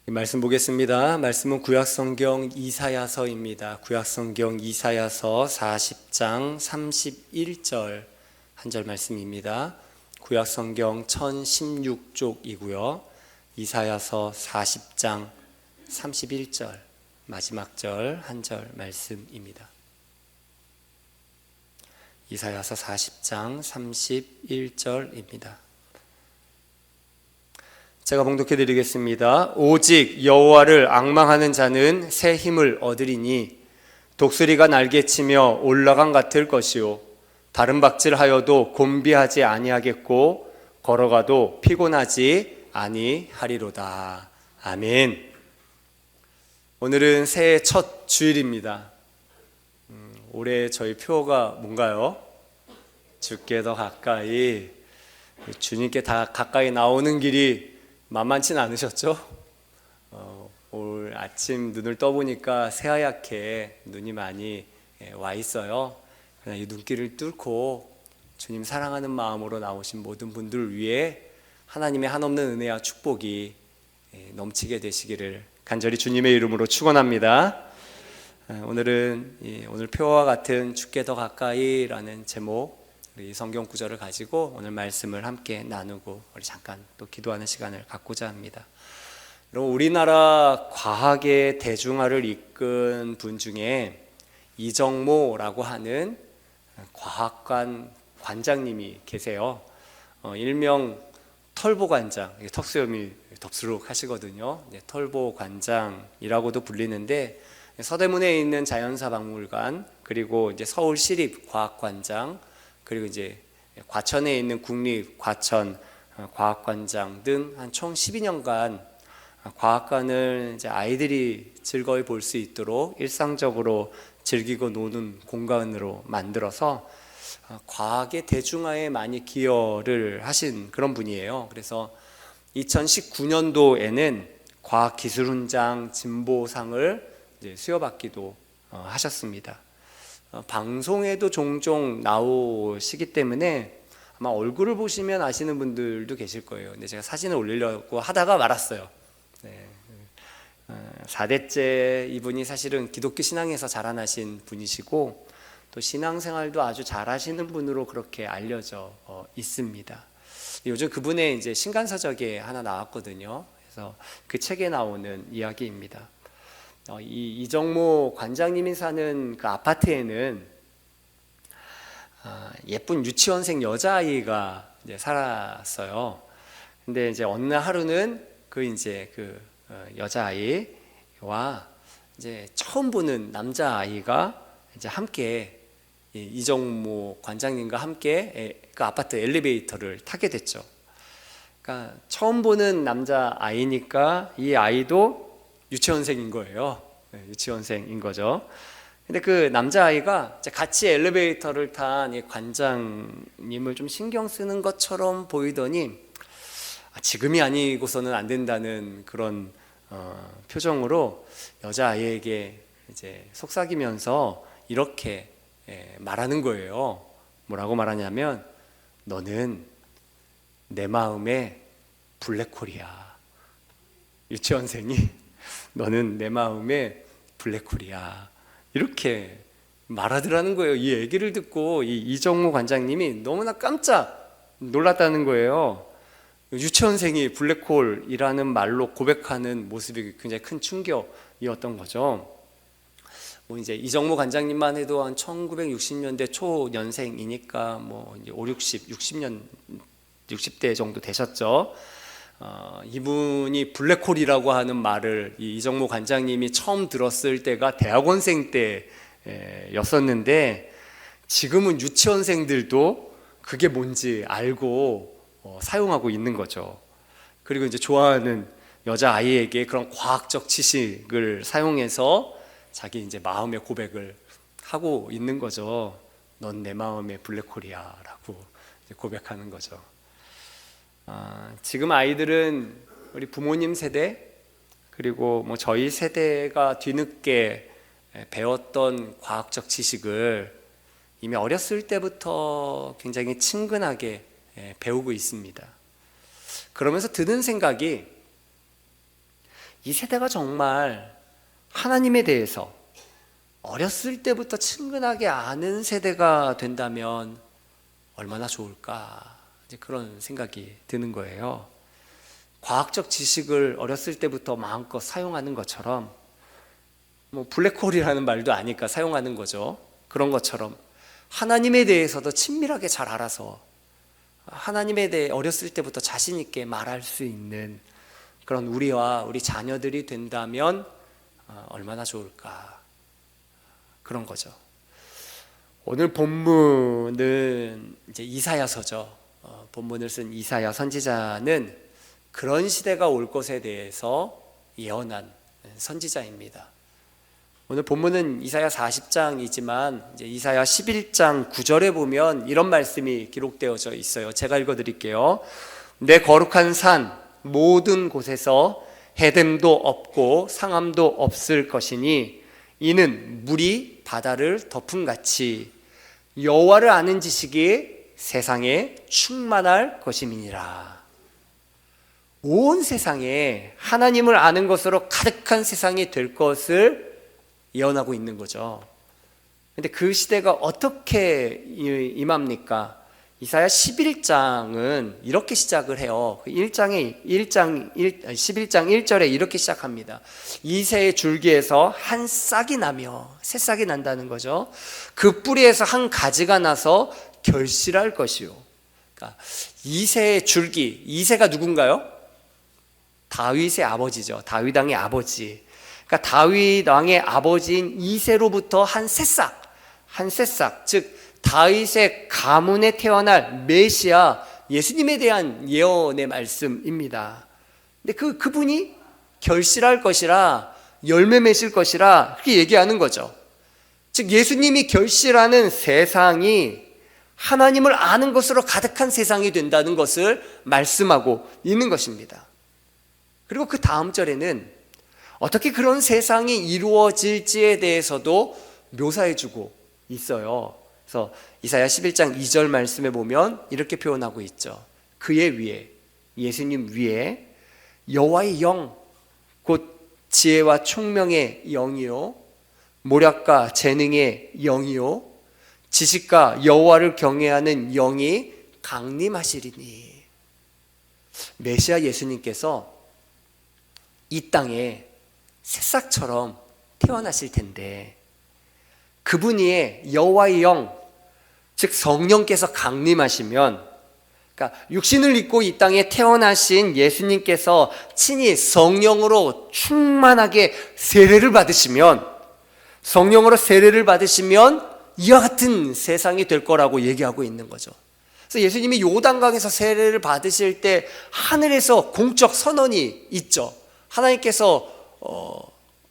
말씀 보겠습니다. 말씀은 구약성경 이사야서입니다. 구약성경 이사야서 40장 31절 한 절 말씀입니다. 구약성경 1016쪽이고요. 이사야서 40장 31절 마지막 절 한 절 말씀입니다. 이사야서 40장 31절입니다. 제가 봉독해 드리겠습니다. 오직 여호와를 앙망하는 자는 새 힘을 얻으리니 독수리가 날개치며 올라간 같을 것이요 다른 박질하여도 곤비하지 아니하겠고 걸어가도 피곤하지 아니하리로다. 아멘. 오늘은 새해 첫 주일입니다. 올해 저희 표어가 뭔가요? 주께 더 가까이. 주님께 다 가까이 나오는 길이 만만치 않으셨죠? 오늘 아침 눈을 떠보니까 새하얗게 눈이 많이 와 있어요. 그러나 이 눈길을 뚫고 주님 사랑하는 마음으로 나오신 모든 분들을 위해 하나님의 한없는 은혜와 축복이 넘치게 되시기를 간절히 주님의 이름으로 축원합니다. 오늘은 오늘 표와 같은 주께 더 가까이라는 제목 이 성경 구절을 가지고 오늘 말씀을 함께 나누고 우리 잠깐 또 기도하는 시간을 갖고자 합니다. 여러분, 우리나라 과학의 대중화를 이끈 분 중에 이정모라고 하는 과학관 관장님이 계세요. 일명 털보관장, 턱수염이 덥수룩 하시거든요. 털보관장이라고도 불리는데 서대문에 있는 자연사박물관 그리고 이제 서울시립과학관장 그리고 이제 과천에 있는 국립과천 과학관장 등 한 총 12년간 과학관을 이제 아이들이 즐거이 볼 수 있도록 일상적으로 즐기고 노는 공간으로 만들어서 과학의 대중화에 많이 기여를 하신 그런 분이에요. 그래서 2019년도에는 과학기술훈장 진보상을 이제 수여받기도 하셨습니다. 방송에도 종종 나오시기 때문에 아마 얼굴을 보시면 아시는 분들도 계실 거예요. 근데 제가 사진을 올리려고 하다가 말았어요. 4대째 이분이 사실은 기독교 신앙에서 자라나신 분이시고 또 신앙생활도 아주 잘하시는 분으로 그렇게 알려져 있습니다. 요즘 그분의 이제 신간서적에 하나 나왔거든요. 그래서 그 책에 나오는 이야기입니다. 이정모 관장님이 사는 그 아파트에는 예쁜 유치원생 여자아이가 이제 살았어요. 근데 이제 어느 하루는 그 여자아이와 이제 처음 보는 남자아이가 이제 함께 이정모 관장님과 함께 그 아파트 엘리베이터를 타게 됐죠. 그러니까 처음 보는 남자아이니까 이 아이도 유치원생인 거예요. 유치원생인 거죠. 근데 그 남자아이가 같이 엘리베이터를 탄 이 관장님을 좀 신경 쓰는 것처럼 보이더니 지금이 아니고서는 안 된다는 그런 표정으로 여자아이에게 이제 속삭이면서 이렇게 말하는 거예요. 뭐라고 말하냐면 너는 내 마음의 블랙홀이야. 유치원생이 너는 내 마음의 블랙홀이야 이렇게 말하더라는 거예요. 이 얘기를 듣고 이정모 관장님이 너무나 깜짝 놀랐다는 거예요. 유치원생이 블랙홀이라는 말로 고백하는 모습이 굉장히 큰 충격이었던 거죠. 뭐 이제 이정모 관장님만 해도 한 1960년대 초년생이니까 뭐 이제 60대 정도 되셨죠. 이분이 블랙홀이라고 하는 말을 이정모 관장님이 처음 들었을 때가 대학원생 때였었는데 지금은 유치원생들도 그게 뭔지 알고 사용하고 있는 거죠. 그리고 이제 좋아하는 여자아이에게 그런 과학적 지식을 사용해서 자기 이제 마음의 고백을 하고 있는 거죠. 넌 내 마음의 블랙홀이야 라고 고백하는 거죠. 지금 아이들은 우리 부모님 세대 그리고 뭐 저희 세대가 뒤늦게 배웠던 과학적 지식을 이미 어렸을 때부터 굉장히 친근하게 배우고 있습니다. 그러면서 드는 생각이 이 세대가 정말 하나님에 대해서 어렸을 때부터 친근하게 아는 세대가 된다면 얼마나 좋을까, 이제 그런 생각이 드는 거예요. 과학적 지식을 어렸을 때부터 마음껏 사용하는 것처럼, 뭐 블랙홀이라는 말도 아니까 사용하는 거죠. 그런 것처럼 하나님에 대해서도 친밀하게 잘 알아서 하나님에 대해 어렸을 때부터 자신 있게 말할 수 있는 그런 우리와 우리 자녀들이 된다면 얼마나 좋을까, 그런 거죠. 오늘 본문은 이제 이사야서죠. 본문을 쓴 이사야 선지자는 그런 시대가 올 것에 대해서 예언한 선지자입니다. 오늘 본문은 이사야 40장이지만 이제 이사야 11장 9절에 보면 이런 말씀이 기록되어져 있어요. 제가 읽어드릴게요. 내 거룩한 산 모든 곳에서 해됨도 없고 상함도 없을 것이니 이는 물이 바다를 덮음같이 여호와를 아는 지식이 세상에 충만할 것임이니라. 온 세상에 하나님을 아는 것으로 가득한 세상이 될 것을 예언하고 있는 거죠. 근데 그 시대가 어떻게 임합니까? 이사야 11장은 이렇게 시작을 해요. 11장 1절에 이렇게 시작합니다. 이새의 줄기에서 한 싹이 나며, 새싹이 난다는 거죠. 그 뿌리에서 한 가지가 나서 결실할 것이요. 그러니까 이새의 줄기, 이새가 누군가요? 다윗의 아버지죠. 다윗 왕의 아버지. 그러니까 다윗 왕의 아버지인 이새로부터 한 새싹, 즉 다윗의 가문에 태어날 메시아 예수님에 대한 예언의 말씀입니다. 근데 그분이 결실할 것이라, 열매 맺을 것이라 그렇게 얘기하는 거죠. 즉 예수님이 결실하는 세상이 하나님을 아는 것으로 가득한 세상이 된다는 것을 말씀하고 있는 것입니다. 그리고 그 다음 절에는 어떻게 그런 세상이 이루어질지에 대해서도 묘사해주고 있어요. 그래서 이사야 11장 2절 말씀에 보면 이렇게 표현하고 있죠. 그의 위에, 예수님 위에 여호와의 영, 곧 지혜와 총명의 영이요, 모략과 재능의 영이요, 지식과 여호와를 경외하는 영이 강림하시리니. 메시아 예수님께서 이 땅에 새싹처럼 태어나실 텐데 그분이 여호와의 영, 즉 성령께서 강림하시면, 그러니까 육신을 입고 이 땅에 태어나신 예수님께서 친히 성령으로 충만하게 세례를 받으시면, 성령으로 세례를 받으시면 이와 같은 세상이 될 거라고 얘기하고 있는 거죠. 그래서 예수님이 요단강에서 세례를 받으실 때 하늘에서 공적 선언이 있죠. 하나님께서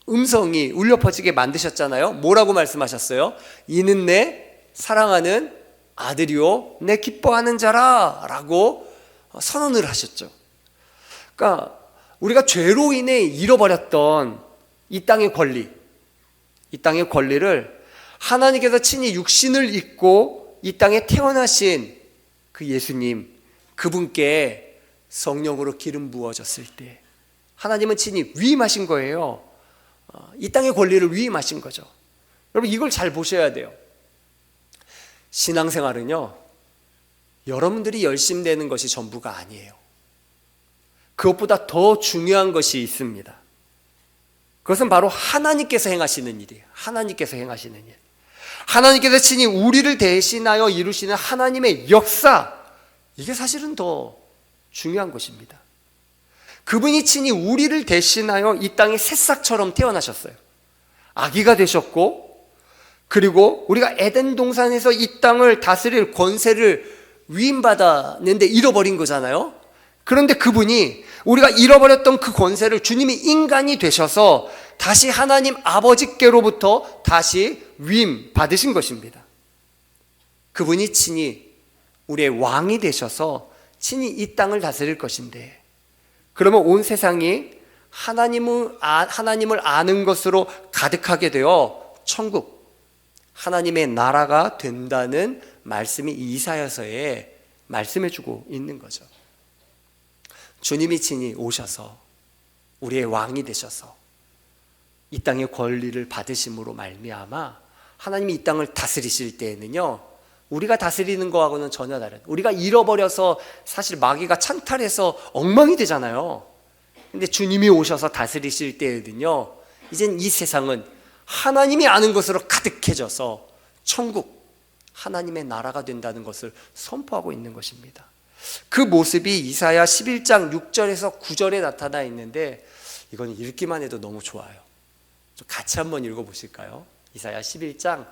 음성이 울려 퍼지게 만드셨잖아요. 뭐라고 말씀하셨어요? 이는 내 사랑하는 아들이요 내 기뻐하는 자라 라고 선언을 하셨죠. 그러니까 우리가 죄로 인해 잃어버렸던 이 땅의 권리를 하나님께서 친히 육신을 입고 이 땅에 태어나신 그 예수님, 그분께 성령으로 기름 부어졌을 때 하나님은 친히 위임하신 거예요. 이 땅의 권리를 위임하신 거죠. 여러분 이걸 잘 보셔야 돼요. 신앙생활은요, 여러분들이 열심히 되는 것이 전부가 아니에요. 그것보다 더 중요한 것이 있습니다. 그것은 바로 하나님께서 행하시는 일이에요. 하나님께서 행하시는 일. 하나님께서 친히 우리를 대신하여 이루시는 하나님의 역사, 이게 사실은 더 중요한 것입니다. 그분이 친히 우리를 대신하여 이 땅에 새싹처럼 태어나셨어요. 아기가 되셨고, 그리고 우리가 에덴 동산에서 이 땅을 다스릴 권세를 위임받았는데 잃어버린 거잖아요. 그런데 그분이 우리가 잃어버렸던 그 권세를 주님이 인간이 되셔서 다시 하나님 아버지께로부터 다시 위임 받으신 것입니다. 그분이 친히 우리의 왕이 되셔서 친히 이 땅을 다스릴 것인데, 그러면 온 세상이 하나님을 아는 것으로 가득하게 되어 천국, 하나님의 나라가 된다는 말씀이 이사야서에 말씀해주고 있는 거죠. 주님이 친히 오셔서 우리의 왕이 되셔서 이 땅의 권리를 받으심으로 말미암아 하나님이 이 땅을 다스리실 때에는요, 우리가 다스리는 거하고는 전혀 다른, 우리가 잃어버려서 사실 마귀가 찬탈해서 엉망이 되잖아요. 근데 주님이 오셔서 다스리실 때에는요, 이젠 이 세상은 하나님이 아는 것으로 가득해져서 천국, 하나님의 나라가 된다는 것을 선포하고 있는 것입니다. 그 모습이 이사야 11장 6절에서 9절에 나타나 있는데, 이건 읽기만 해도 너무 좋아요. 좀 같이 한번 읽어보실까요? 이사야 11장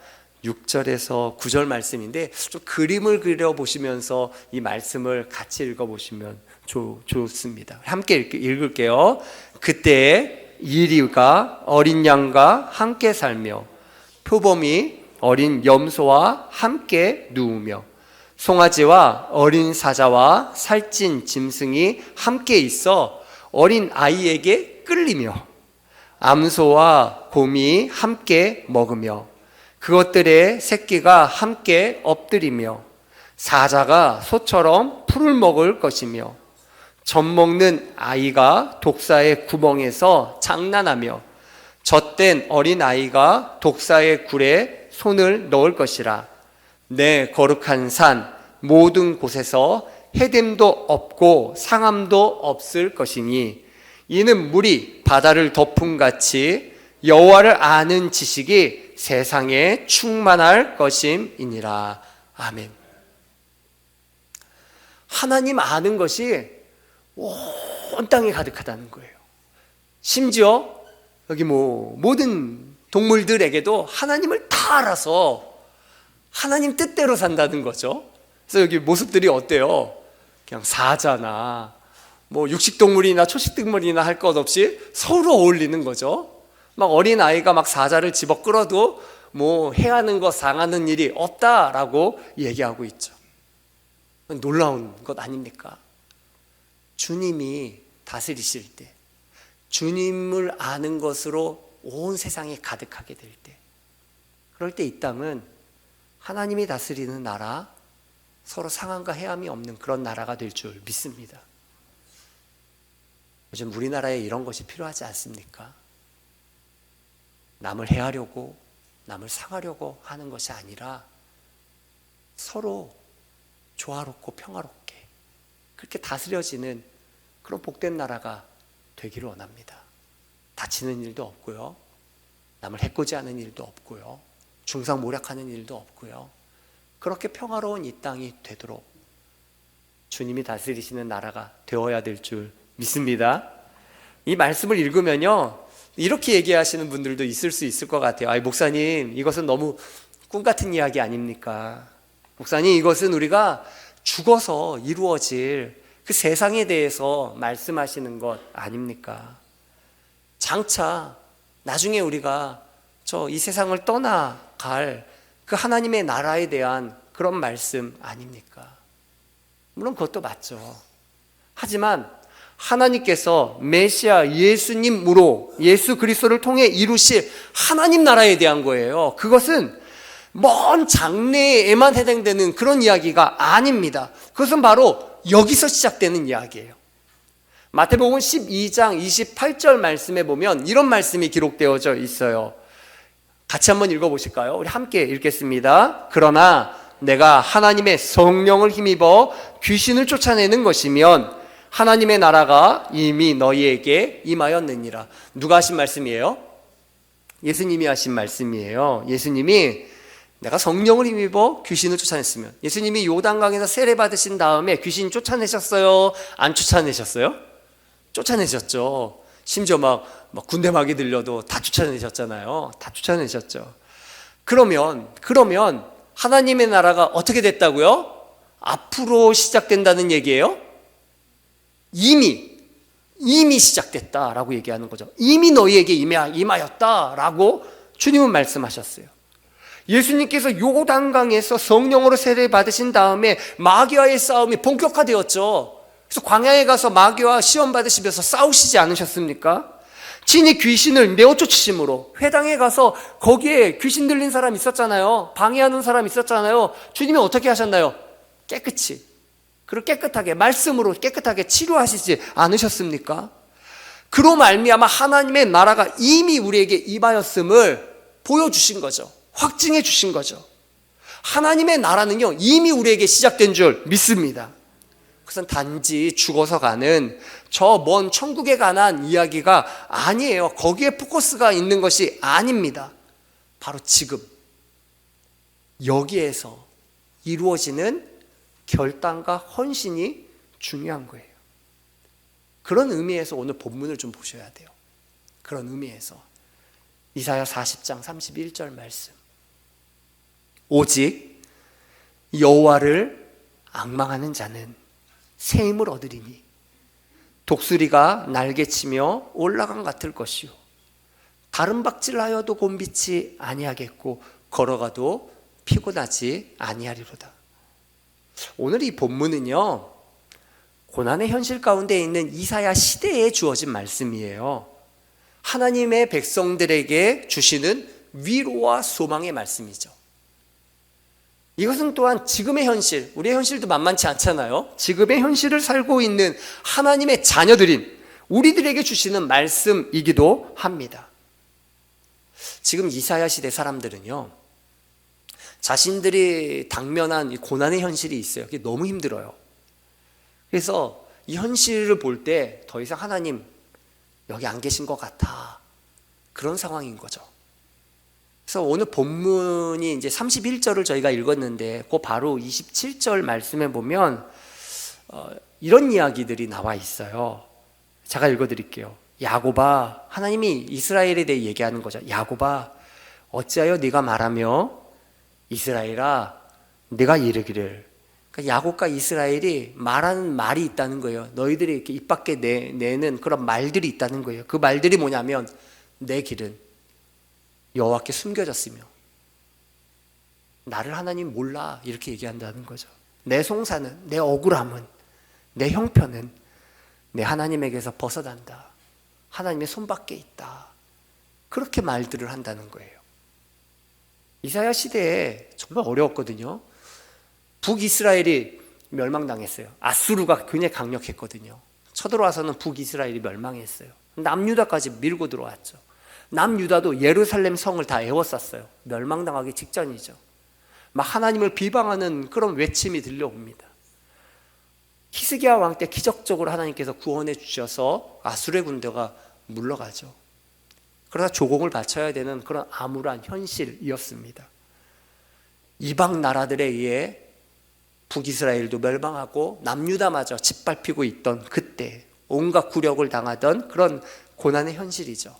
6절에서 9절 말씀인데, 좀 그림을 그려보시면서 이 말씀을 같이 읽어보시면 좋습니다. 함께 읽을게요. 그때 이리가 어린 양과 함께 살며 표범이 어린 염소와 함께 누우며 송아지와 어린 사자와 살찐 짐승이 함께 있어 어린 아이에게 끌리며 암소와 곰이 함께 먹으며 그것들의 새끼가 함께 엎드리며 사자가 소처럼 풀을 먹을 것이며 젖 먹는 아이가 독사의 구멍에서 장난하며 젖된 어린 아이가 독사의 굴에 손을 넣을 것이라. 내 거룩한 산 모든 곳에서 해됨도 없고 상함도 없을 것이니 이는 물이 바다를 덮음같이 여호와를 아는 지식이 세상에 충만할 것임이니라. 아멘. 하나님 아는 것이 온 땅에 가득하다는 거예요. 심지어 여기 모든 동물들에게도 하나님을 다 알아서 하나님 뜻대로 산다는 거죠. 그래서 여기 모습들이 어때요? 그냥 사자나 육식동물이나 초식동물이나 할 것 없이 서로 어울리는 거죠. 막 어린 아이가 막 사자를 집어 끌어도 해하는 것 상하는 일이 없다라고 얘기하고 있죠. 놀라운 것 아닙니까? 주님이 다스리실 때, 주님을 아는 것으로 온 세상이 가득하게 될 때, 그럴 때 이 땅은 하나님이 다스리는 나라, 서로 상함과 해함이 없는 그런 나라가 될 줄 믿습니다. 요즘 우리나라에 이런 것이 필요하지 않습니까? 남을 해하려고, 남을 상하려고 하는 것이 아니라 서로 조화롭고 평화롭게 그렇게 다스려지는 그런 복된 나라가 되기를 원합니다. 다치는 일도 없고요, 남을 해코지하는 일도 없고요, 중상모략하는 일도 없고요, 그렇게 평화로운 이 땅이 되도록 주님이 다스리시는 나라가 되어야 될 줄 믿습니다. 이 말씀을 읽으면요, 이렇게 얘기하시는 분들도 있을 수 있을 것 같아요. 목사님, 이것은 너무 꿈 같은 이야기 아닙니까? 목사님, 이것은 우리가 죽어서 이루어질 그 세상에 대해서 말씀하시는 것 아닙니까? 장차 나중에 우리가 이 세상을 떠나갈 그 하나님의 나라에 대한 그런 말씀 아닙니까? 물론 그것도 맞죠. 하지만 하나님께서 메시아 예수님으로, 예수 그리스도를 통해 이루실 하나님 나라에 대한 거예요. 그것은 먼 장래에만 해당되는 그런 이야기가 아닙니다. 그것은 바로 여기서 시작되는 이야기예요. 마태복음 12장 28절 말씀에 보면 이런 말씀이 기록되어져 있어요. 같이 한번 읽어보실까요? 우리 함께 읽겠습니다. 그러나 내가 하나님의 성령을 힘입어 귀신을 쫓아내는 것이면 하나님의 나라가 이미 너희에게 임하였느니라. 누가 하신 말씀이에요? 예수님이 하신 말씀이에요. 예수님이 내가 성령을 힘입어 귀신을 쫓아냈으면, 예수님이 요단강에서 세례 받으신 다음에 귀신 쫓아내셨어요? 안 쫓아내셨어요? 쫓아내셨죠. 심지어 막 군대막이 들려도 다 쫓아내셨잖아요. 다 쫓아내셨죠. 그러면 하나님의 나라가 어떻게 됐다고요? 앞으로 시작된다는 얘기예요? 이미 시작됐다라고 얘기하는 거죠. 이미 너희에게 임하였다라고 주님은 말씀하셨어요. 예수님께서 요단강에서 성령으로 세례 받으신 다음에 마귀와의 싸움이 본격화되었죠. 그래서 광야에 가서 마귀와 시험 받으시면서 싸우시지 않으셨습니까? 친히 귀신을 내어 쫓으심으로 회당에 가서 거기에 귀신 들린 사람 있었잖아요. 방해하는 사람 있었잖아요. 주님이 어떻게 하셨나요? 깨끗이, 그리고 깨끗하게, 말씀으로 깨끗하게 치료하시지 않으셨습니까? 그로 말미암아 하나님의 나라가 이미 우리에게 임하였음을 보여주신 거죠. 확증해 주신 거죠. 하나님의 나라는요, 이미 우리에게 시작된 줄 믿습니다. 그것은 단지 죽어서 가는 저 먼 천국에 관한 이야기가 아니에요. 거기에 포커스가 있는 것이 아닙니다. 바로 지금 여기에서 이루어지는 결단과 헌신이 중요한 거예요. 그런 의미에서 오늘 본문을 좀 보셔야 돼요. 그런 의미에서 이사야 40장 31절 말씀, 오직 여호와를 앙망하는 자는 새 힘을 얻으리니 독수리가 날개치며 올라간 같을 것이요 다른 박질하여도 곤비치 아니하겠고 걸어가도 피곤하지 아니하리로다. 오늘 이 본문은요, 고난의 현실 가운데 있는 이사야 시대에 주어진 말씀이에요. 하나님의 백성들에게 주시는 위로와 소망의 말씀이죠. 이것은 또한 지금의 현실, 우리의 현실도 만만치 않잖아요. 지금의 현실을 살고 있는 하나님의 자녀들인 우리들에게 주시는 말씀이기도 합니다. 지금 이사야 시대 사람들은요, 자신들이 당면한 이 고난의 현실이 있어요. 그게 너무 힘들어요. 그래서 이 현실을 볼 때 더 이상 하나님 여기 안 계신 것 같아, 그런 상황인 거죠. 그래서 오늘 본문이 이제 31절을 저희가 읽었는데 그 바로 27절 말씀에 보면 이런 이야기들이 나와 있어요. 제가 읽어드릴게요. 야곱아, 하나님이 이스라엘에 대해 얘기하는 거죠. 야곱아, 어찌하여 네가 말하며 이스라엘아 네가 이르기를. 그러니까 야곱과 이스라엘이 말하는 말이 있다는 거예요. 너희들이 이렇게 입 밖에 내는 그런 말들이 있다는 거예요. 그 말들이 뭐냐면 내 길은 여호와께 숨겨졌으며 나를 하나님 몰라, 이렇게 얘기한다는 거죠. 내 송사는, 내 억울함은, 내 형편은 내 하나님에게서 벗어난다. 하나님의 손밖에 있다. 그렇게 말들을 한다는 거예요. 이사야 시대에 정말 어려웠거든요. 북이스라엘이 멸망당했어요. 아수르가 굉장히 강력했거든요. 쳐들어와서는 북이스라엘이 멸망했어요. 남유다까지 밀고 들어왔죠. 남유다도 예루살렘 성을 다 에워쌌어요. 멸망당하기 직전이죠. 막 하나님을 비방하는 그런 외침이 들려옵니다. 히스기야 왕 때 기적적으로 하나님께서 구원해 주셔서 아수르의 군대가 물러가죠. 그러다 조공을 바쳐야 되는 그런 암울한 현실이었습니다. 이방 나라들에 의해 북이스라엘도 멸망하고 남유다마저 짓밟히고 있던 그때 온갖 굴욕을 당하던 그런 고난의 현실이죠.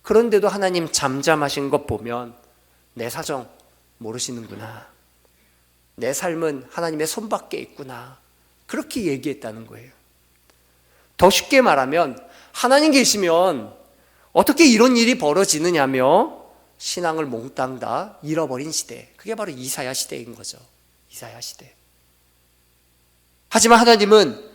그런데도 하나님 잠잠하신 것 보면 내 사정 모르시는구나, 내 삶은 하나님의 손밖에 있구나, 그렇게 얘기했다는 거예요. 더 쉽게 말하면 하나님 계시면 어떻게 이런 일이 벌어지느냐며 신앙을 몽땅 다 잃어버린 시대, 그게 바로 이사야 시대인 거죠. 이사야 시대. 하지만 하나님은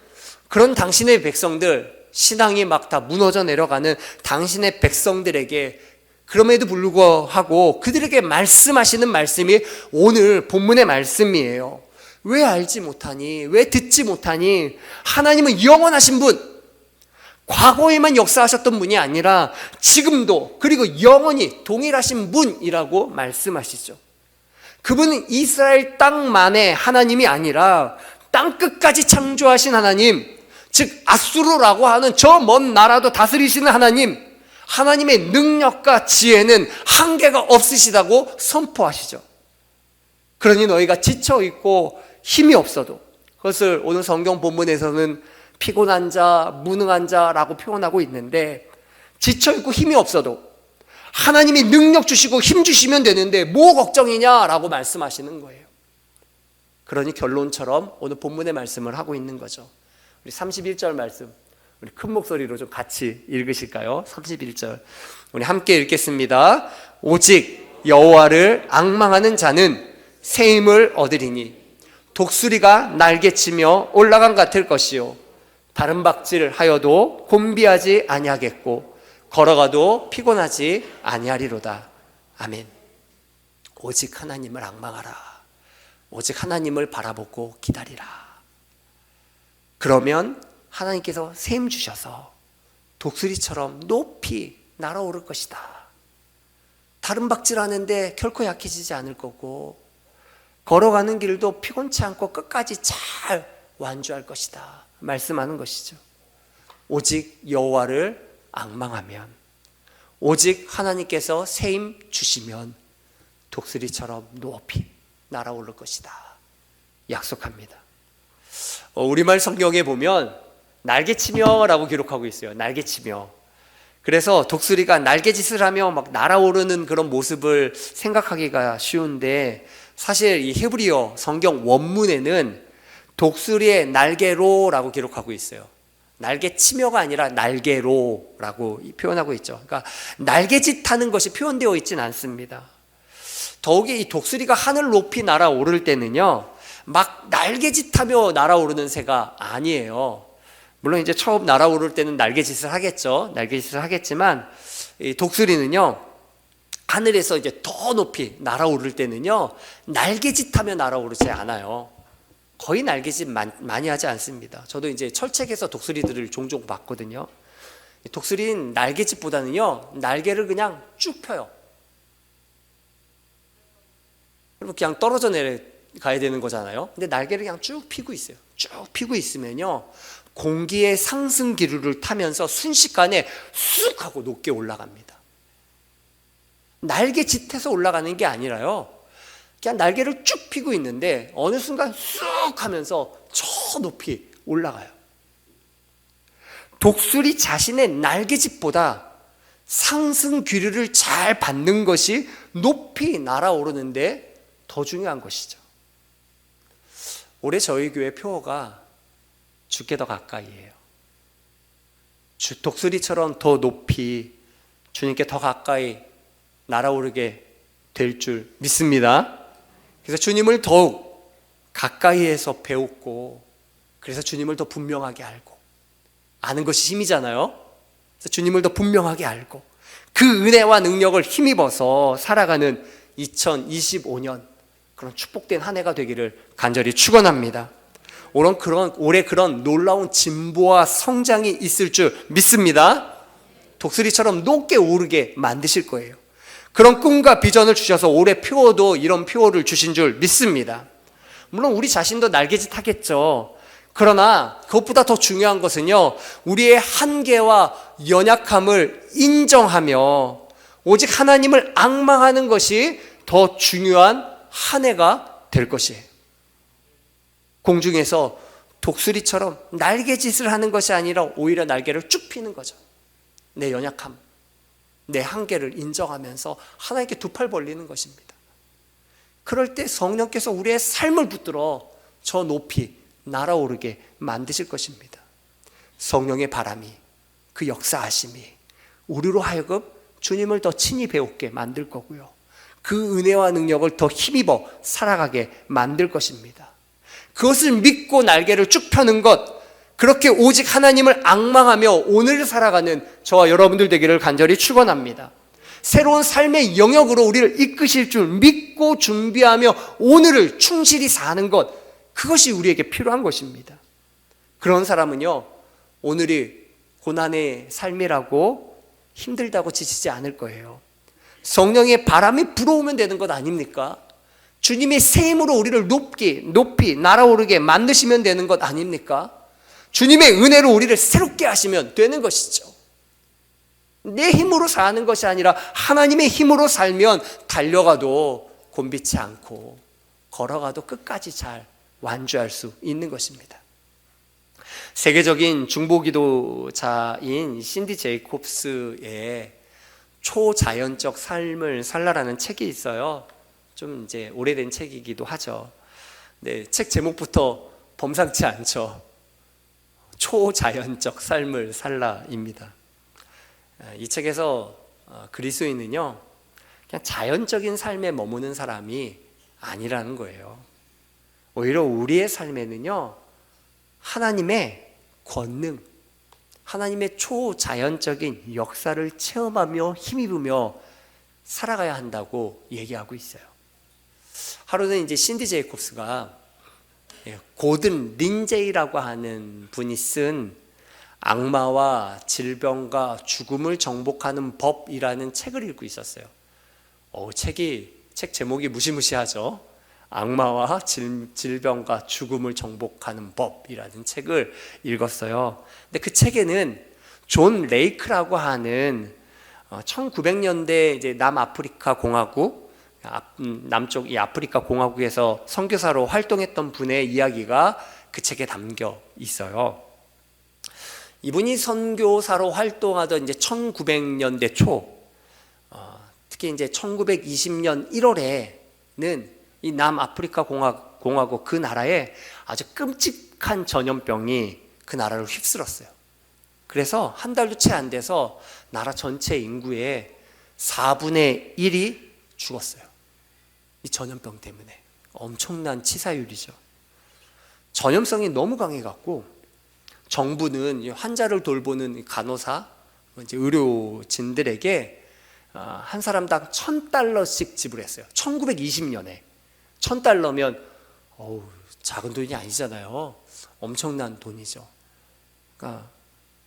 그런 당신의 백성들, 신앙이 막 다 무너져 내려가는 당신의 백성들에게 그럼에도 불구하고 그들에게 말씀하시는 말씀이 오늘 본문의 말씀이에요. 왜 알지 못하니? 왜 듣지 못하니? 하나님은 영원하신 분, 과거에만 역사하셨던 분이 아니라 지금도, 그리고 영원히 동일하신 분이라고 말씀하시죠. 그분은 이스라엘 땅만의 하나님이 아니라 땅 끝까지 창조하신 하나님, 즉 아수르라고 하는 저 먼 나라도 다스리시는 하나님, 하나님의 능력과 지혜는 한계가 없으시다고 선포하시죠. 그러니 너희가 지쳐있고 힘이 없어도, 그것을 오늘 성경 본문에서는 피곤한 자, 무능한 자라고 표현하고 있는데, 지쳐있고 힘이 없어도 하나님이 능력 주시고 힘 주시면 되는데 뭐 걱정이냐라고 말씀하시는 거예요. 그러니 결론처럼 오늘 본문의 말씀을 하고 있는 거죠. 우리 31절 말씀, 우리 큰 목소리로 좀 같이 읽으실까요? 31절 우리 함께 읽겠습니다. 오직 여호와를 앙망하는 자는 새 힘을 얻으리니 독수리가 날개치며 올라간 같을 것이요 다른 박질 하여도 곤비하지 아니하겠고 걸어가도 피곤하지 아니하리로다. 아멘. 오직 하나님을 앙망하라. 오직 하나님을 바라보고 기다리라. 그러면 하나님께서 새 힘 주셔서 독수리처럼 높이 날아오를 것이다. 다른 박질하는데 결코 약해지지 않을 거고, 걸어가는 길도 피곤치 않고 끝까지 잘 완주할 것이다 말씀하는 것이죠. 오직 여호와를 앙망하면, 오직 하나님께서 세임 주시면 독수리처럼 높이 날아오를 것이다 약속합니다. 우리말 성경에 보면 날개치며라고 기록하고 있어요. 날개치며. 그래서 독수리가 날개짓을 하며 막 날아오르는 그런 모습을 생각하기가 쉬운데, 사실 이 히브리어 성경 원문에는 독수리의 날개로라고 기록하고 있어요. 날개치며가 아니라 날개로라고 표현하고 있죠. 그러니까 날개짓하는 것이 표현되어 있지는 않습니다. 더욱이 이 독수리가 하늘 높이 날아오를 때는요, 막 날개짓하며 날아오르는 새가 아니에요. 물론 이제 처음 날아오를 때는 날개짓을 하겠죠. 날개짓을 하겠지만, 이 독수리는요, 하늘에서 이제 더 높이 날아오를 때는요, 날개짓하며 날아오르지 않아요. 거의 날개짓 많이 하지 않습니다. 저도 이제 철책에서 독수리들을 종종 봤거든요. 독수리는 날개짓보다는요, 날개를 그냥 쭉 펴요. 그리고 그냥 떨어져 내려가야 되는 거잖아요. 근데 날개를 그냥 쭉 펴고 있어요. 쭉 펴고 있으면요, 공기의 상승 기류를 타면서 순식간에 쑥 하고 높게 올라갑니다. 날개짓해서 올라가는 게 아니라요, 그냥 날개를 쭉 펴고 있는데 어느 순간 쑥 하면서 저 높이 올라가요. 독수리 자신의 날개짓보다 상승 기류를 잘 받는 것이 높이 날아오르는데 더 중요한 것이죠. 올해 저희 교회 표어가 주께 더 가까이예요. 독수리처럼 더 높이 주님께 더 가까이 날아오르게 될 줄 믿습니다. 그래서 주님을 더욱 가까이에서 배웠고, 그래서 주님을 더 분명하게 알고, 아는 것이 힘이잖아요. 그래서 주님을 더 분명하게 알고 그 은혜와 능력을 힘입어서 살아가는 2025년, 그런 축복된 한 해가 되기를 간절히 축원합니다. 올해 그런 놀라운 진보와 성장이 있을 줄 믿습니다. 독수리처럼 높게 오르게 만드실 거예요. 그런 꿈과 비전을 주셔서 올해 표어도 이런 표어를 주신 줄 믿습니다. 물론 우리 자신도 날개짓 하겠죠. 그러나 그것보다 더 중요한 것은요, 우리의 한계와 연약함을 인정하며 오직 하나님을 앙망하는 것이 더 중요한 한 해가 될 것이에요. 공중에서 독수리처럼 날개짓을 하는 것이 아니라 오히려 날개를 쭉 펴는 거죠. 내 연약함, 내 한계를 인정하면서 하나님께 두 팔 벌리는 것입니다. 그럴 때 성령께서 우리의 삶을 붙들어 저 높이 날아오르게 만드실 것입니다. 성령의 바람이, 그 역사하심이 우리로 하여금 주님을 더 친히 배우게 만들 거고요, 그 은혜와 능력을 더 힘입어 살아가게 만들 것입니다. 그것을 믿고 날개를 쭉 펴는 것, 그렇게 오직 하나님을 앙망하며 오늘을 살아가는 저와 여러분들 되기를 간절히 축원합니다. 새로운 삶의 영역으로 우리를 이끄실 줄 믿고 준비하며 오늘을 충실히 사는 것, 그것이 우리에게 필요한 것입니다. 그런 사람은요, 오늘이 고난의 삶이라고 힘들다고 지치지 않을 거예요. 성령의 바람이 불어오면 되는 것 아닙니까? 주님의 새 힘으로 우리를 높이 날아오르게 만드시면 되는 것 아닙니까? 주님의 은혜로 우리를 새롭게 하시면 되는 것이죠. 내 힘으로 사는 것이 아니라 하나님의 힘으로 살면 달려가도 곤비치 않고 걸어가도 끝까지 잘 완주할 수 있는 것입니다. 세계적인 중보기도자인 신디 제이콥스의 초자연적 삶을 살라라는 책이 있어요. 좀 이제 오래된 책이기도 하죠. 네, 책 제목부터 범상치 않죠. 초자연적 삶을 살라입니다. 이 책에서 그리스도인은요, 그냥 자연적인 삶에 머무는 사람이 아니라는 거예요. 오히려 우리의 삶에는요, 하나님의 권능, 하나님의 초자연적인 역사를 체험하며 힘입으며 살아가야 한다고 얘기하고 있어요. 하루는 이제 신디 제이콥스가 고든 린제이라고 하는 분이 쓴 악마와 질병과 죽음을 정복하는 법이라는 책을 읽고 있었어요. 책 제목이 무시무시하죠. 악마와 질병과 죽음을 정복하는 법이라는 책을 읽었어요. 근데 그 책에는 존 레이크라고 하는 1900년대 이제 남아프리카 공화국, 남쪽 이 아프리카 공화국에서 선교사로 활동했던 분의 이야기가 그 책에 담겨 있어요. 이분이 선교사로 활동하던 이제 1900년대 초, 특히 이제 1920년 1월에는 이 남아프리카 공화국 그 나라에 아주 끔찍한 전염병이 그 나라를 휩쓸었어요. 그래서 한 달도 채 안 돼서 나라 전체 인구의 4분의 1이 죽었어요. 이 전염병 때문에. 엄청난 치사율이죠. 전염성이 너무 강해갖고 정부는 환자를 돌보는 간호사, 이제 의료진들에게 한 사람당 $1,000씩 지불했어요. 1920년에. $1,000면 작은 돈이 아니잖아요. 엄청난 돈이죠. 그러니까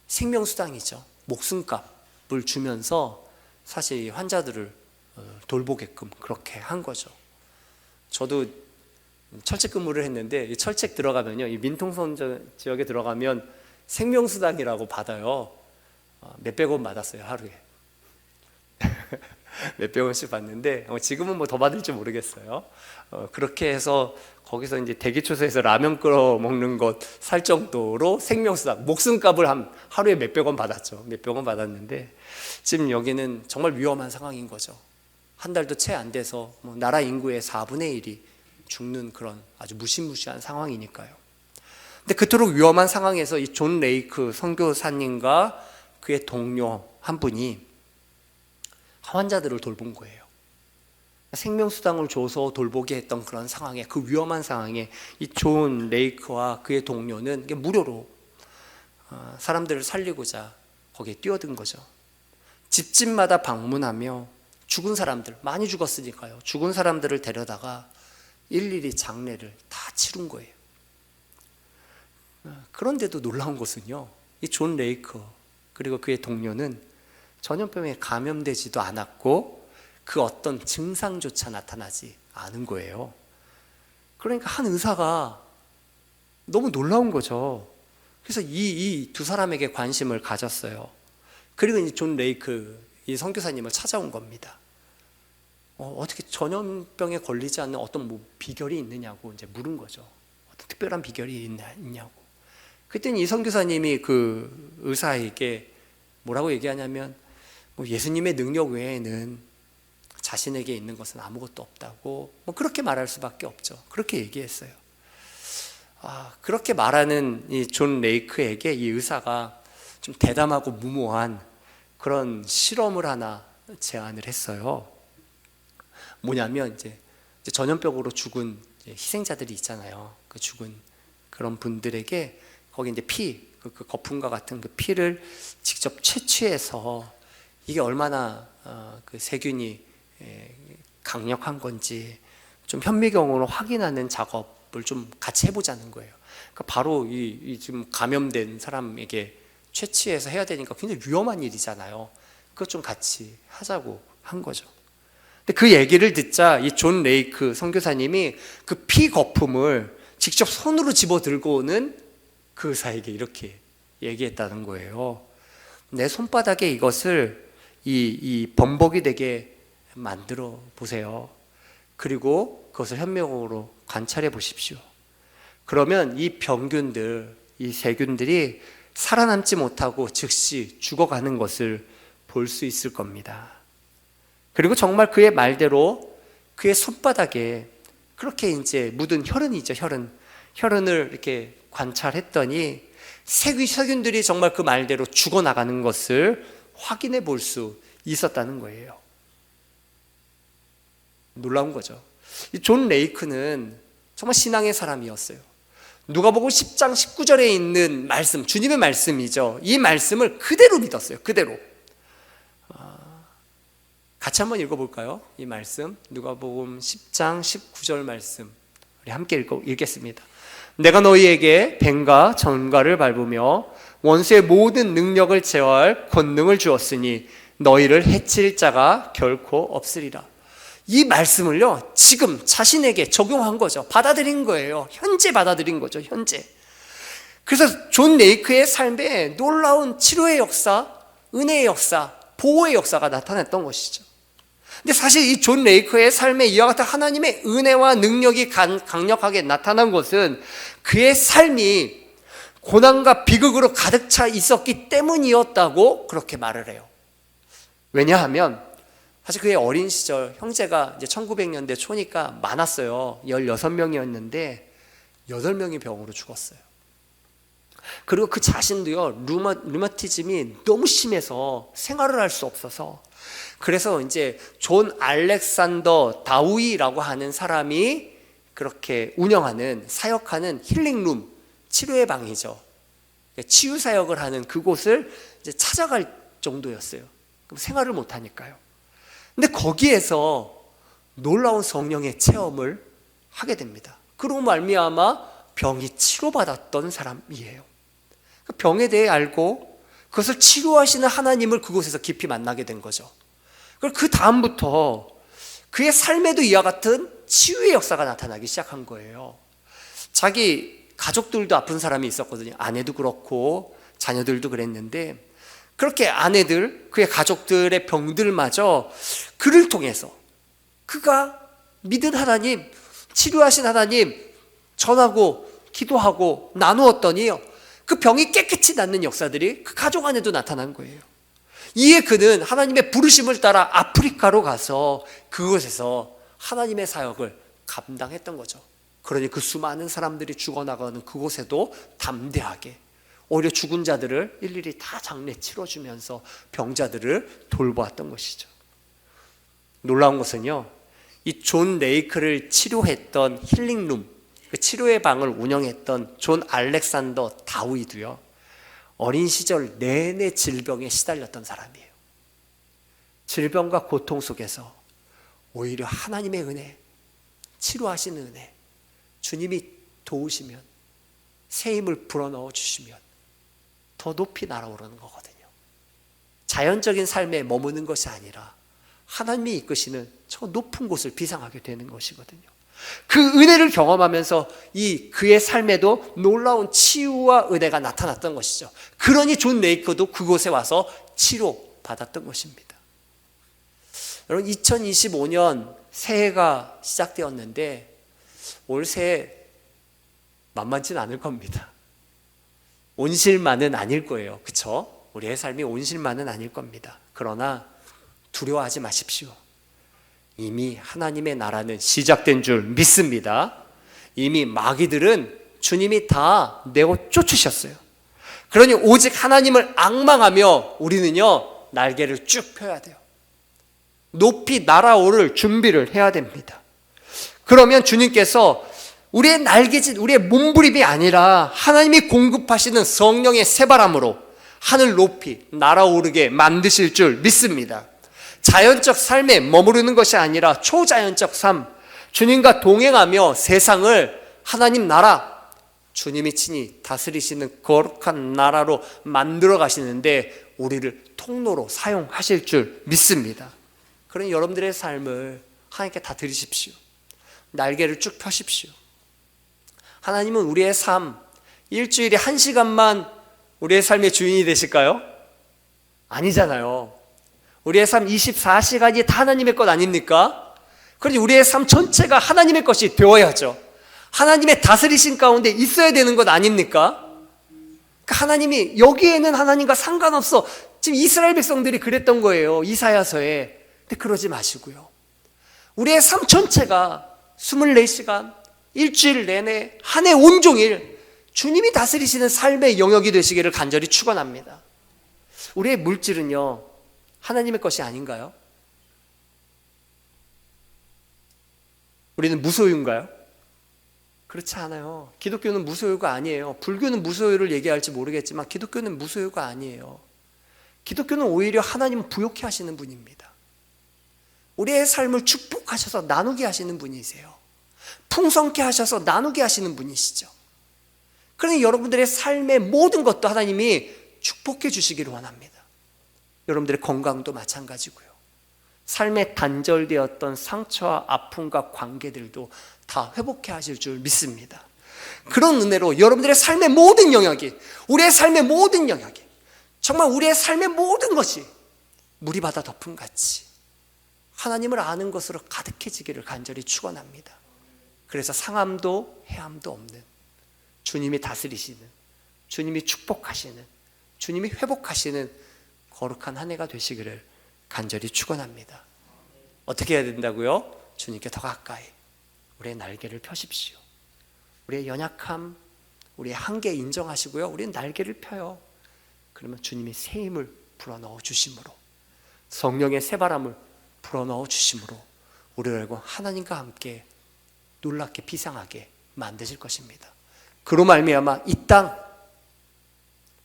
생명수당이죠. 목숨값을 주면서 사실 환자들을 돌보게끔 그렇게 한 거죠. 저도 철책 근무를 했는데 이 철책 들어가면요, 이 민통선 지역에 들어가면 생명수당이라고 받아요. 몇백 원 받았어요, 하루에. 몇백 원씩 받는데 지금은 뭐 더 받을지 모르겠어요. 그렇게 해서 거기서 이제 대기초소에서 라면 끓여 먹는 것 살 정도로 생명수당, 목숨값을 하루에 몇백 원 받았죠. 몇백 원 받았는데 지금 여기는 정말 위험한 상황인 거죠. 한 달도 채 안 돼서 나라 인구의 4분의 1이 죽는 그런 아주 무시무시한 상황이니까요. 근데 그토록 위험한 상황에서 이 존 레이크 선교사님과 그의 동료 한 분이 환자들을 돌본 거예요. 생명수당을 줘서 돌보게 했던 그런 상황에, 그 위험한 상황에 이 존 레이크와 그의 동료는 무료로 사람들을 살리고자 거기에 뛰어든 거죠. 집집마다 방문하며 죽은 사람들, 많이 죽었으니까요, 죽은 사람들을 데려다가 일일이 장례를 다 치른 거예요. 그런데도 놀라운 것은요, 이 존 레이크 그리고 그의 동료는 전염병에 감염되지도 않았고 그 어떤 증상조차 나타나지 않은 거예요. 그러니까 한 의사가 너무 놀라운 거죠. 그래서 이 두 사람에게 관심을 가졌어요. 그리고 이제 존 레이크 이 선교사님을 찾아온 겁니다. 어떻게 전염병에 걸리지 않는 어떤 비결이 있느냐고 이제 물은 거죠. 어떤 특별한 비결이 있냐고. 그때는 이 선교사님이 그 의사에게 뭐라고 얘기하냐면 예수님의 능력 외에는 자신에게 있는 것은 아무것도 없다고 그렇게 말할 수밖에 없죠. 그렇게 얘기했어요. 그렇게 말하는 이 존 레이크에게 이 의사가 좀 대담하고 무모한 그런 실험을 하나 제안을 했어요. 뭐냐면 이제 전염병으로 죽은 희생자들이 있잖아요. 그 죽은 그런 분들에게 거기 이제 그 거품과 같은 그 피를 직접 채취해서 이게 얼마나 그 세균이 강력한 건지 좀 현미경으로 확인하는 작업을 좀 같이 해보자는 거예요. 그러니까 바로 이 지금 감염된 사람에게 채취해서 해야 되니까 굉장히 위험한 일이잖아요. 그것 좀 같이 하자고 한 거죠. 근데 그 얘기를 듣자 이 존 레이크 선교사님이 그 피 거품을 직접 손으로 집어 들고 오는 그 의사에게 이렇게 얘기했다는 거예요. 내 손바닥에 이것을 이 범벅이 되게 만들어 보세요. 그리고 그것을 현미경으로 관찰해 보십시오. 그러면 이 병균들, 이 세균들이 살아남지 못하고 즉시 죽어가는 것을 볼 수 있을 겁니다. 그리고 정말 그의 말대로 그의 손바닥에 그렇게 이제 묻은 혈흔이죠, 혈흔을 이렇게 관찰했더니 세균들이 정말 그 말대로 죽어나가는 것을 확인해 볼 수 있었다는 거예요. 놀라운 거죠. 이 존 레이크는 정말 신앙의 사람이었어요. 누가복음 10장 19절에 있는 말씀, 주님의 말씀이죠. 이 말씀을 그대로 믿었어요. 그대로. 같이 한번 읽어볼까요? 이 말씀, 누가복음 10장 19절 말씀 우리 함께 읽겠습니다. 내가 너희에게 뱀과 전갈을 밟으며 원수의 모든 능력을 제어할 권능을 주었으니 너희를 해칠 자가 결코 없으리라. 이 말씀을요, 지금 자신에게 적용한 거죠. 받아들인 거예요. 현재 받아들인 거죠. 현재. 그래서 존 레이크의 삶에 놀라운 치료의 역사, 은혜의 역사, 보호의 역사가 나타났던 것이죠. 근데 사실 이 존 레이크의 삶에 이와 같은 하나님의 은혜와 능력이 강력하게 나타난 것은 그의 삶이 고난과 비극으로 가득 차 있었기 때문이었다고 그렇게 말을 해요. 왜냐하면 사실 그의 어린 시절 형제가 이제 1900년대 초니까 많았어요. 16명이었는데 8명이 병으로 죽었어요. 그리고 그 자신도요, 류마티즘이 너무 심해서 생활을 할 수 없어서, 그래서 이제 존 알렉산더 다우이라고 하는 사람이 그렇게 운영하는, 사역하는 힐링룸, 치료의 방이죠. 치유 사역을 하는 그곳을 이제 찾아갈 정도였어요. 그럼 생활을 못 하니까요. 근데 거기에서 놀라운 성령의 체험을 하게 됩니다. 그로 말미암아 병이 치료받았던 사람이에요. 병에 대해 알고 그것을 치료하시는 하나님을 그곳에서 깊이 만나게 된 거죠. 그 다음부터 그의 삶에도 이와 같은 치유의 역사가 나타나기 시작한 거예요. 자기 가족들도 아픈 사람이 있었거든요. 아내도 그렇고 자녀들도 그랬는데, 그렇게 아내들, 그의 가족들의 병들마저 그를 통해서 그가 믿은 하나님, 치료하신 하나님 전하고 기도하고 나누었더니요, 그 병이 깨끗이 낫는 역사들이 그 가족 안에도 나타난 거예요. 이에 그는 하나님의 부르심을 따라 아프리카로 가서 그곳에서 하나님의 사역을 감당했던 거죠. 그러니 그 수많은 사람들이 죽어나가는 그곳에도 담대하게 오히려 죽은 자들을 일일이 다 장례 치러주면서 병자들을 돌보았던 것이죠. 놀라운 것은요, 이 존 레이크를 치료했던 힐링룸, 그 치료의 방을 운영했던 존 알렉산더 다우이도요, 어린 시절 내내 질병에 시달렸던 사람이에요. 질병과 고통 속에서 오히려 하나님의 은혜, 치료하시는 은혜, 주님이 도우시면, 새 힘을 불어넣어 주시면 더 높이 날아오르는 거거든요. 자연적인 삶에 머무는 것이 아니라 하나님이 이끄시는 저 높은 곳을 비상하게 되는 것이거든요. 그 은혜를 경험하면서 그의 삶에도 놀라운 치유와 은혜가 나타났던 것이죠. 그러니 존 레이크도 그곳에 와서 치료받았던 것입니다. 여러분, 2025년 새해가 시작되었는데 올 새해 만만치는 않을 겁니다. 온실만은 아닐 거예요. 그렇죠? 우리의 삶이 온실만은 아닐 겁니다. 그러나 두려워하지 마십시오. 이미 하나님의 나라는 시작된 줄 믿습니다. 이미 마귀들은 주님이 다 내어 쫓으셨어요. 그러니 오직 하나님을 앙망하며 우리는요, 날개를 쭉 펴야 돼요. 높이 날아오를 준비를 해야 됩니다. 그러면 주님께서 우리의 날개짓, 우리의 몸부림이 아니라 하나님이 공급하시는 성령의 새바람으로 하늘 높이 날아오르게 만드실 줄 믿습니다. 자연적 삶에 머무르는 것이 아니라 초자연적 삶, 주님과 동행하며 세상을 하나님 나라, 주님이 친히 다스리시는 거룩한 나라로 만들어 가시는데 우리를 통로로 사용하실 줄 믿습니다. 그러니 여러분들의 삶을 하나님께 다 드리십시오. 날개를 쭉 펴십시오. 하나님은 우리의 삶, 일주일에 1시간만 우리의 삶의 주인이 되실까요? 아니잖아요. 우리의 삶 24시간이 다 하나님의 것 아닙니까? 그러니 우리의 삶 전체가 하나님의 것이 되어야죠. 하나님의 다스리신 가운데 있어야 되는 것 아닙니까? 그러니까 하나님이 여기에는 하나님과 상관없어. 지금 이스라엘 백성들이 그랬던 거예요. 이사야서에. 근데 그러지 마시고요. 우리의 삶 전체가 24시간, 일주일 내내, 한 해 온종일 주님이 다스리시는 삶의 영역이 되시기를 간절히 축원합니다. 우리의 물질은요, 하나님의 것이 아닌가요? 우리는 무소유인가요? 그렇지 않아요. 기독교는 무소유가 아니에요. 불교는 무소유를 얘기할지 모르겠지만 기독교는 무소유가 아니에요. 기독교는 오히려 하나님은 부욕해 하시는 분입니다. 우리의 삶을 축복하셔서 나누게 하시는 분이세요. 풍성케 하셔서 나누게 하시는 분이시죠. 그러니 여러분들의 삶의 모든 것도 하나님이 축복해 주시기를 원합니다. 여러분들의 건강도 마찬가지고요. 삶에 단절되었던 상처와 아픔과 관계들도 다 회복해 하실 줄 믿습니다. 그런 은혜로 여러분들의 삶의 모든 영역이, 우리의 삶의 모든 영역이, 정말 우리의 삶의 모든 것이 물이 받아 덮음 같이 하나님을 아는 것으로 가득해지기를 간절히 축원합니다. 그래서 상함도 해함도 없는 주님이 다스리시는, 주님이 축복하시는, 주님이 회복하시는 거룩한 한 해가 되시기를 간절히 축원합니다. 어떻게 해야 된다고요? 주님께 더 가까이 우리의 날개를 펴십시오. 우리의 연약함, 우리의 한계 인정하시고요. 우리는 날개를 펴요. 그러면 주님이 새 힘을 불어넣어 주심으로, 성령의 새바람을 불어넣어 주심으로 우리를 알고 하나님과 함께 놀랍게 비상하게 만드실 것입니다. 그로 말미암아 이 땅,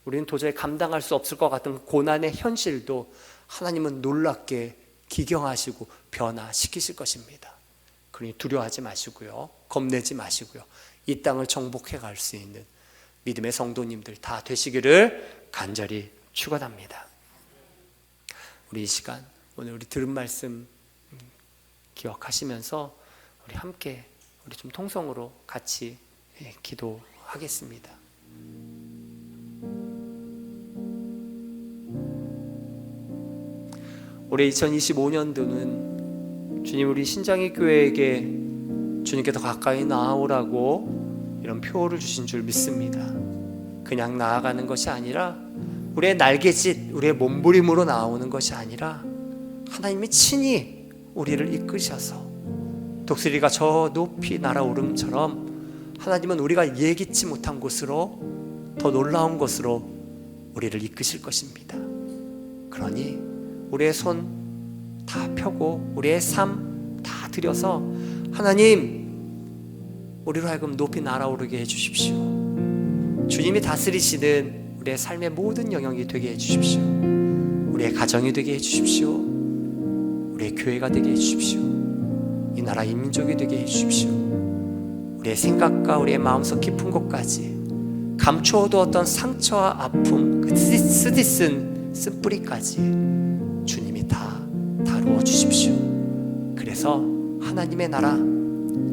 우리는 도저히 감당할 수 없을 것 같은 고난의 현실도 하나님은 놀랍게 기경하시고 변화시키실 것입니다. 그러니 두려워하지 마시고요, 겁내지 마시고요, 이 땅을 정복해 갈 수 있는 믿음의 성도님들 다 되시기를 간절히 축원합니다. 우리 이 시간, 오늘 우리 들은 말씀 기억하시면서 우리 함께 우리 좀 통성으로 같이 기도하겠습니다. 올해 2025년도는 주님, 우리 신장의 교회에게 주님께 더 가까이 나아오라고 이런 표를 주신 줄 믿습니다. 그냥 나아가는 것이 아니라 우리의 날개짓, 우리의 몸부림으로 나오는 것이 아니라 하나님이 친히 우리를 이끄셔서 독수리가 저 높이 날아오름처럼 하나님은 우리가 예기치 못한 곳으로, 더 놀라운 곳으로 우리를 이끄실 것입니다. 그러니 우리의 손 다 펴고 우리의 삶 다 들여서 하나님, 우리로 하여금 높이 날아오르게 해주십시오. 주님이 다스리시는 우리의 삶의 모든 영역이 되게 해주십시오. 우리의 가정이 되게 해주십시오. 우리의 교회가 되게 해주십시오. 이 나라 이 민족이 되게 해주십시오. 우리의 생각과 우리의 마음속 깊은 곳까지 감추어두었던 상처와 아픔, 그 쓰디쓴 쓴뿌리까지 주님이 다 다루어 주십시오. 그래서 하나님의 나라,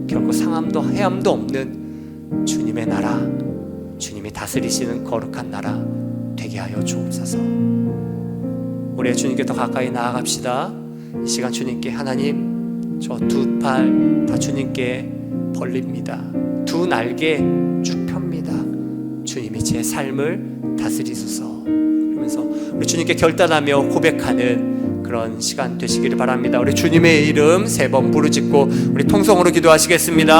결코 상함도 해함도 없는 주님의 나라, 주님이 다스리시는 거룩한 나라 되게 하여 주옵소서. 우리 주님께 더 가까이 나아갑시다. 이 시간 주님께, 하나님, 저 두 팔 다 주님께 벌립니다. 두 날개 쭉 펴니다. 주님이 제 삶을 다스리소서. 그러면서 우리 주님께 결단하며 고백하는 그런 시간 되시기를 바랍니다. 우리 주님의 이름 3번 부르짖고 우리 통성으로 기도하시겠습니다.